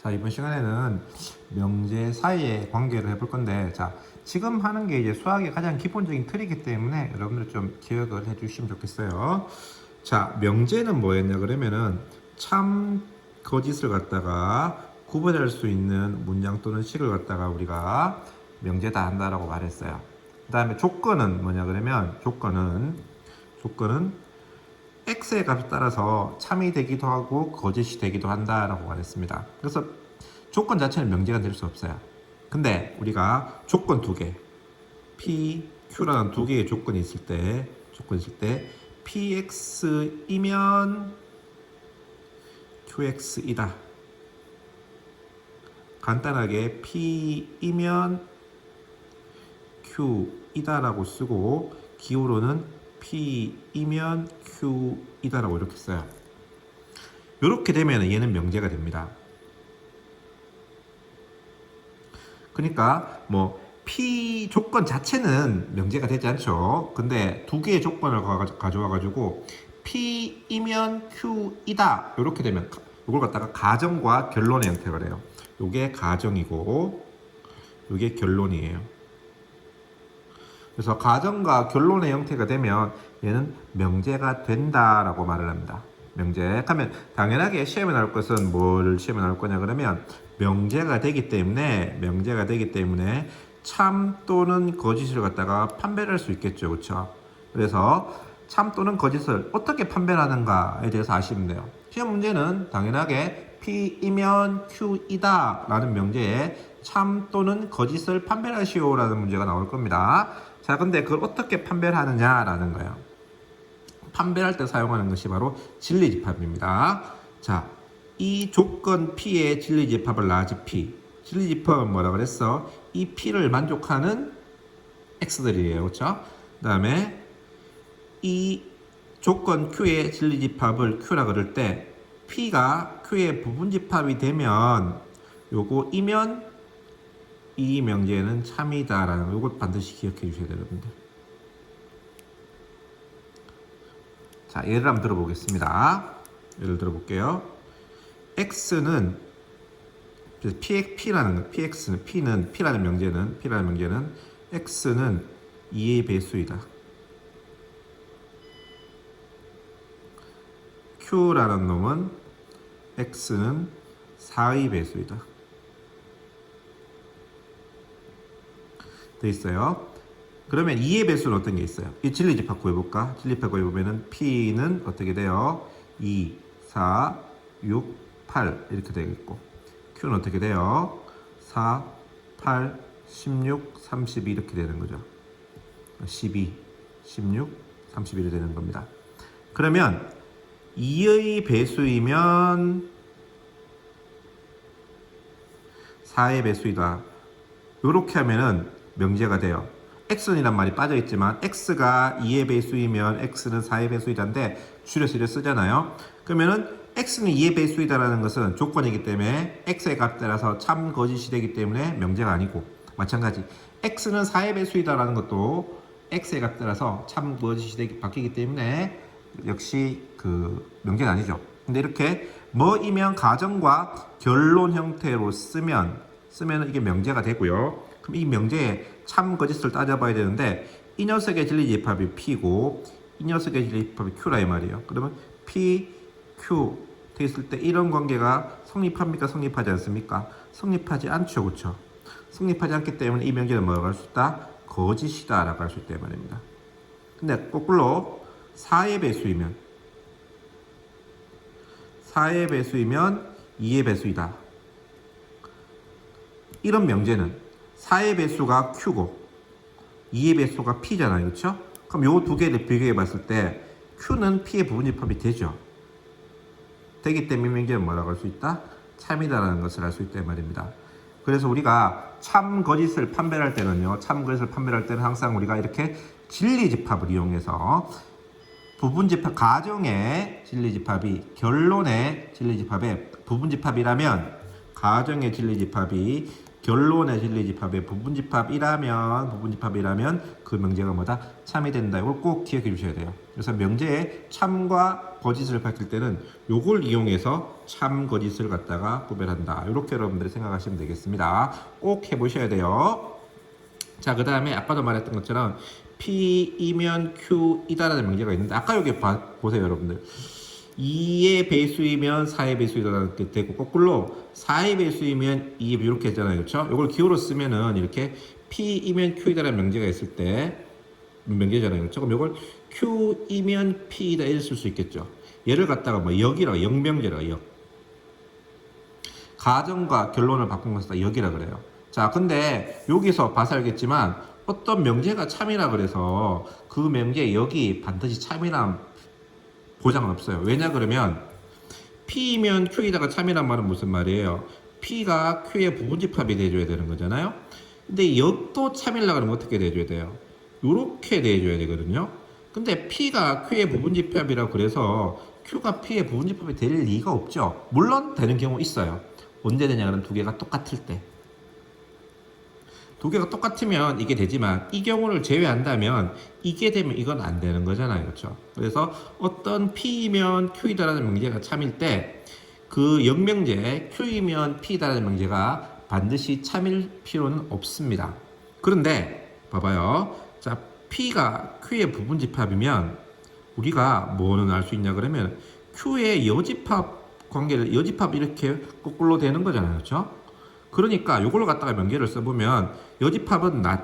자, 이번 시간에는 명제 사이의 관계를 해볼 건데, 자, 지금 하는 게 이제 수학의 가장 기본적인 틀이기 때문에 여러분들 좀 기억을 해 주시면 좋겠어요. 자, 명제는 뭐였냐 그러면은 참 거짓을 갖다가 구분할 수 있는 문장 또는 식을 갖다가 우리가 명제다 한다라고 말했어요. 그 다음에 조건은 뭐냐 그러면 조건은 x의 값에 따라서 참이 되기도 하고 거짓이 되기도 한다라고 말했습니다. 그래서 조건 자체는 명제가 될 수 없어요. 근데 우리가 조건 두 개, p, q라는 두 개의 조건이 있을 때 px이면 qx이다. 간단하게 p이면 q이다라고 쓰고 기호로는 p이면 q이다라고 이렇게 써요. 이렇게 되면 얘는 명제가 됩니다. 그러니까 뭐 p 조건 자체는 명제가 되지 않죠. 근데 두 개의 조건을 가져와 가지고 p이면 q이다 이렇게 되면 이걸 갖다가 가정과 결론의 형태가 돼요. 이게 가정이고 이게 결론이에요. 그래서 가정과 결론의 형태가 되면 얘는 명제가 된다라고 말을 합니다. 명제 하면 당연하게 시험에 나올 것은 뭘 시험에 나올 거냐 그러면 명제가 되기 때문에 참 또는 거짓을 갖다가 판별할 수 있겠죠. 그렇죠? 그래서 참 또는 거짓을 어떻게 판별하는가에 대해서 아시면 돼요. 시험 문제는 당연하게 p이면 q이다 라는 명제에 참 또는 거짓을 판별하시오 라는 문제가 나올 겁니다. 자, 근데 그걸 어떻게 판별하느냐라는 거예요. 판별할 때 사용하는 것이 바로 진리집합입니다. 자, 이 조건 P의 진리집합을 라지 P. 진리집합은 뭐라 그랬어? 이 P를 만족하는 X들이에요. 그렇죠? 그 다음에 이 조건 Q의 진리집합을 Q라 그럴 때 P가 Q의 부분집합이 되면 요거이면 이 명제는 참이다라는 거 이걸 반드시 기억해 주셔야 돼요, 여러분들. 자, 예를 한번 들어보겠습니다. 예를 들어볼게요. x는 p라는 거, p라는 명제는 x는 2의 배수이다. q라는 놈은 x는 4의 배수이다. 돼 있어요. 그러면 2의 배수는 어떤 게 있어요? 이 진리집합 구해볼까? 진리집합 구해보면은 P는 어떻게 돼요? 2, 4, 6, 8 이렇게 되겠고 Q는 어떻게 돼요? 4, 8, 16, 32 이렇게 되는 거죠. 12, 16, 31이 되는 겁니다. 그러면 2의 배수이면 4의 배수이다. 이렇게 하면은 명제가 돼요. x는이란 말이 빠져있지만 x가 2의 배수이면 x는 4의 배수이다인데 줄여서 이렇게 쓰잖아요. 그러면은 x는 2의 배수이다라는 것은 조건이기 때문에 x의 값에 따라서 참 거짓이 되기 때문에 명제가 아니고 마찬가지 x는 4의 배수이다라는 것도 x의 값에 따라서 참 거짓이 바뀌기 때문에 역시 그 명제가 아니죠. 근데 이렇게 뭐이면 가정과 결론 형태로 쓰면 이게 명제가 되고요. 그럼 이 명제에 참 거짓을 따져봐야 되는데 이 녀석의 진리집합이 P고 이 녀석의 진리집합이 Q라 이 말이에요. 그러면 P, Q 돼 있을 때 이런 관계가 성립합니까? 성립하지 않습니까? 성립하지 않죠. 그렇죠? 성립하지 않기 때문에 이 명제는 뭐라고 할 수 있다? 거짓이다 라고 할 수 있다 이 말입니다. 근데 거꾸로 4의 배수이면 2의 배수이다. 이런 명제는 4의 배수가 Q고 2의 배수가 P잖아요. 그렇죠? 그럼 요 두 개를 비교해 봤을 때 Q는 P의 부분집합이 되죠. 되기 때문에 명제는 뭐라고 할 수 있다? 참이다라는 것을 알 수 있다 말입니다. 그래서 우리가 참 거짓을 판별할 때는 항상 우리가 이렇게 진리집합을 이용해서 부분집합 가정의 진리집합이 결론의 진리집합의 부분집합이라면 가정의 진리집합이 결론의 진리집합의 부분집합이라면 그 명제가 뭐다? 참이 된다. 이걸 꼭 기억해 주셔야 돼요. 그래서 명제의 참과 거짓을 밝힐 때는 요걸 이용해서 참, 거짓을 갖다가 구별한다. 이렇게 여러분들이 생각하시면 되겠습니다. 꼭 해보셔야 돼요. 자, 그 다음에 아까도 말했던 것처럼 P이면 Q이다라는 명제가 있는데 아까 여기 보세요, 여러분들. 2의 배수이면 4의 배수이다 되고 거꾸로 4의 배수이면 2의 배 이렇게 했잖아요. 그렇죠? 이걸 기호로 쓰면은 이렇게 P이면 Q이다라는 명제가 있을 때 명제잖아요. 그렇죠? 그럼 이걸 Q이면 P이다 이렇게 쓸 수 있겠죠. 얘를 갖다가 뭐 역이라고, 역명제라고, 역. 가정과 결론을 바꾼 것을 다 역이라 그래요. 자, 근데 여기서 봐서 알겠지만 어떤 명제가 참이라 그래서 그 명제의 역이 반드시 참이란 보장은 없어요. 왜냐 그러면 P이면 Q이다가 참이란 말은 무슨 말이에요? P가 Q의 부분집합이 돼줘야 되는 거잖아요. 근데 역도 참이려고 하면 어떻게 돼줘야 돼요? 요렇게 돼줘야 되거든요. 근데 P가 Q의 부분집합이라고 그래서 Q가 P의 부분집합이 될 리가 없죠. 물론 되는 경우 있어요. 언제 되냐면 두 개가 똑같을 때. 두 개가 똑같으면 이게 되지만 이 경우를 제외한다면 이게 되면 이건 안 되는 거잖아요. 그렇죠? 그래서 어떤 P이면 Q이다라는 명제가 참일 때 그 역명제 Q이면 P이다라는 명제가 반드시 참일 필요는 없습니다. 그런데 봐봐요. 자, P가 Q의 부분집합이면 우리가 뭐는 알 수 있냐 그러면 Q의 여집합 관계를 여집합 이렇게 거꾸로 되는 거잖아요. 그렇죠? 그러니까 이걸 갖다가 명제를 써보면 여집합은 not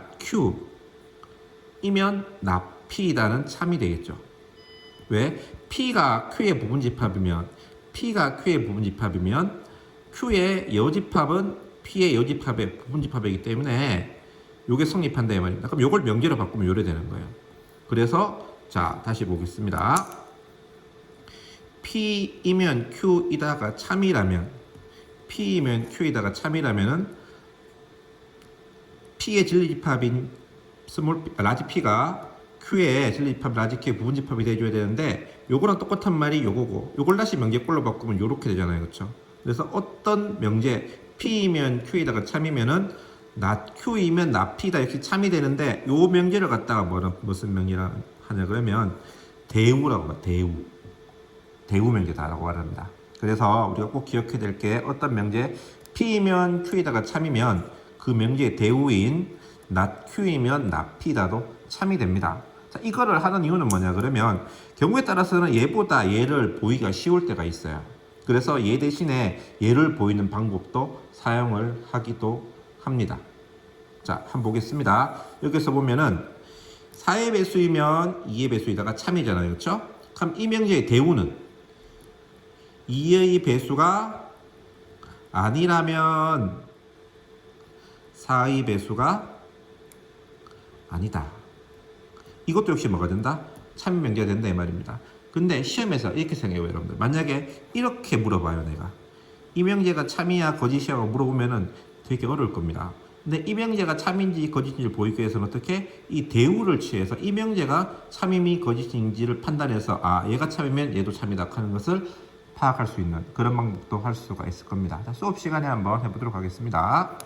Q이면 not P이다는 참이 되겠죠. 왜? P가 Q의 부분집합이면 Q의 여집합은 P의 여집합의 부분집합이기 때문에 이게 성립한다 이 말입니다. 그럼 이걸 명제로 바꾸면 요래 되는 거예요. 그래서 자, 다시 보겠습니다. P이면 Q이다가 참이라면 P이면 Q이다가 참이라면은 P의 진리집합인 라지 P가 Q의 진리집합 라지 Q의 부분집합이 돼줘야 되는데 요거랑 똑같은 말이 요거고 요걸 다시 명제꼴로 바꾸면 요렇게 되잖아요. 그렇죠? 그래서 어떤 명제 P이면 Q이다가 참이면은 not Q이면 not P다 이렇게 참이 되는데 요 명제를 갖다가 무슨 명제라 하냐 그러면 대우라고 해요. 대우 명제다라고 말합니다. 그래서 우리가 꼭 기억해야 될 게 어떤 명제 P이면 Q이다가 참이면 그 명제의 대우인 not Q이면 not P다도 참이 됩니다. 자, 이거를 하는 이유는 뭐냐 그러면 경우에 따라서는 얘보다 얘를 보이기가 쉬울 때가 있어요. 그래서 얘 대신에 얘를 보이는 방법도 사용을 하기도 합니다. 자, 한번 보겠습니다. 여기서 보면은 4의 배수이면 2의 배수이다가 참이잖아요. 그렇죠? 그럼 이 명제의 대우는 2의 배수가 아니라면 4의 배수가 아니다. 이것도 역시 뭐가 된다? 참이 명제가 된다 이 말입니다. 근데 시험에서 이렇게 생각해요, 여러분들. 만약에 이렇게 물어봐요, 내가. 이 명제가 참이야 거짓이야 물어보면은 되게 어려울 겁니다. 근데 이 명제가 참인지 거짓인지를 보이기 위해서는 어떻게? 이 대우를 취해서 이 명제가 참임이 거짓인지를 판단해서 아, 얘가 참이면 얘도 참이다 하는 것을 파악할 수 있는 그런 방법도 할 수가 있을 겁니다. 자, 수업 시간에 한번 해보도록 하겠습니다.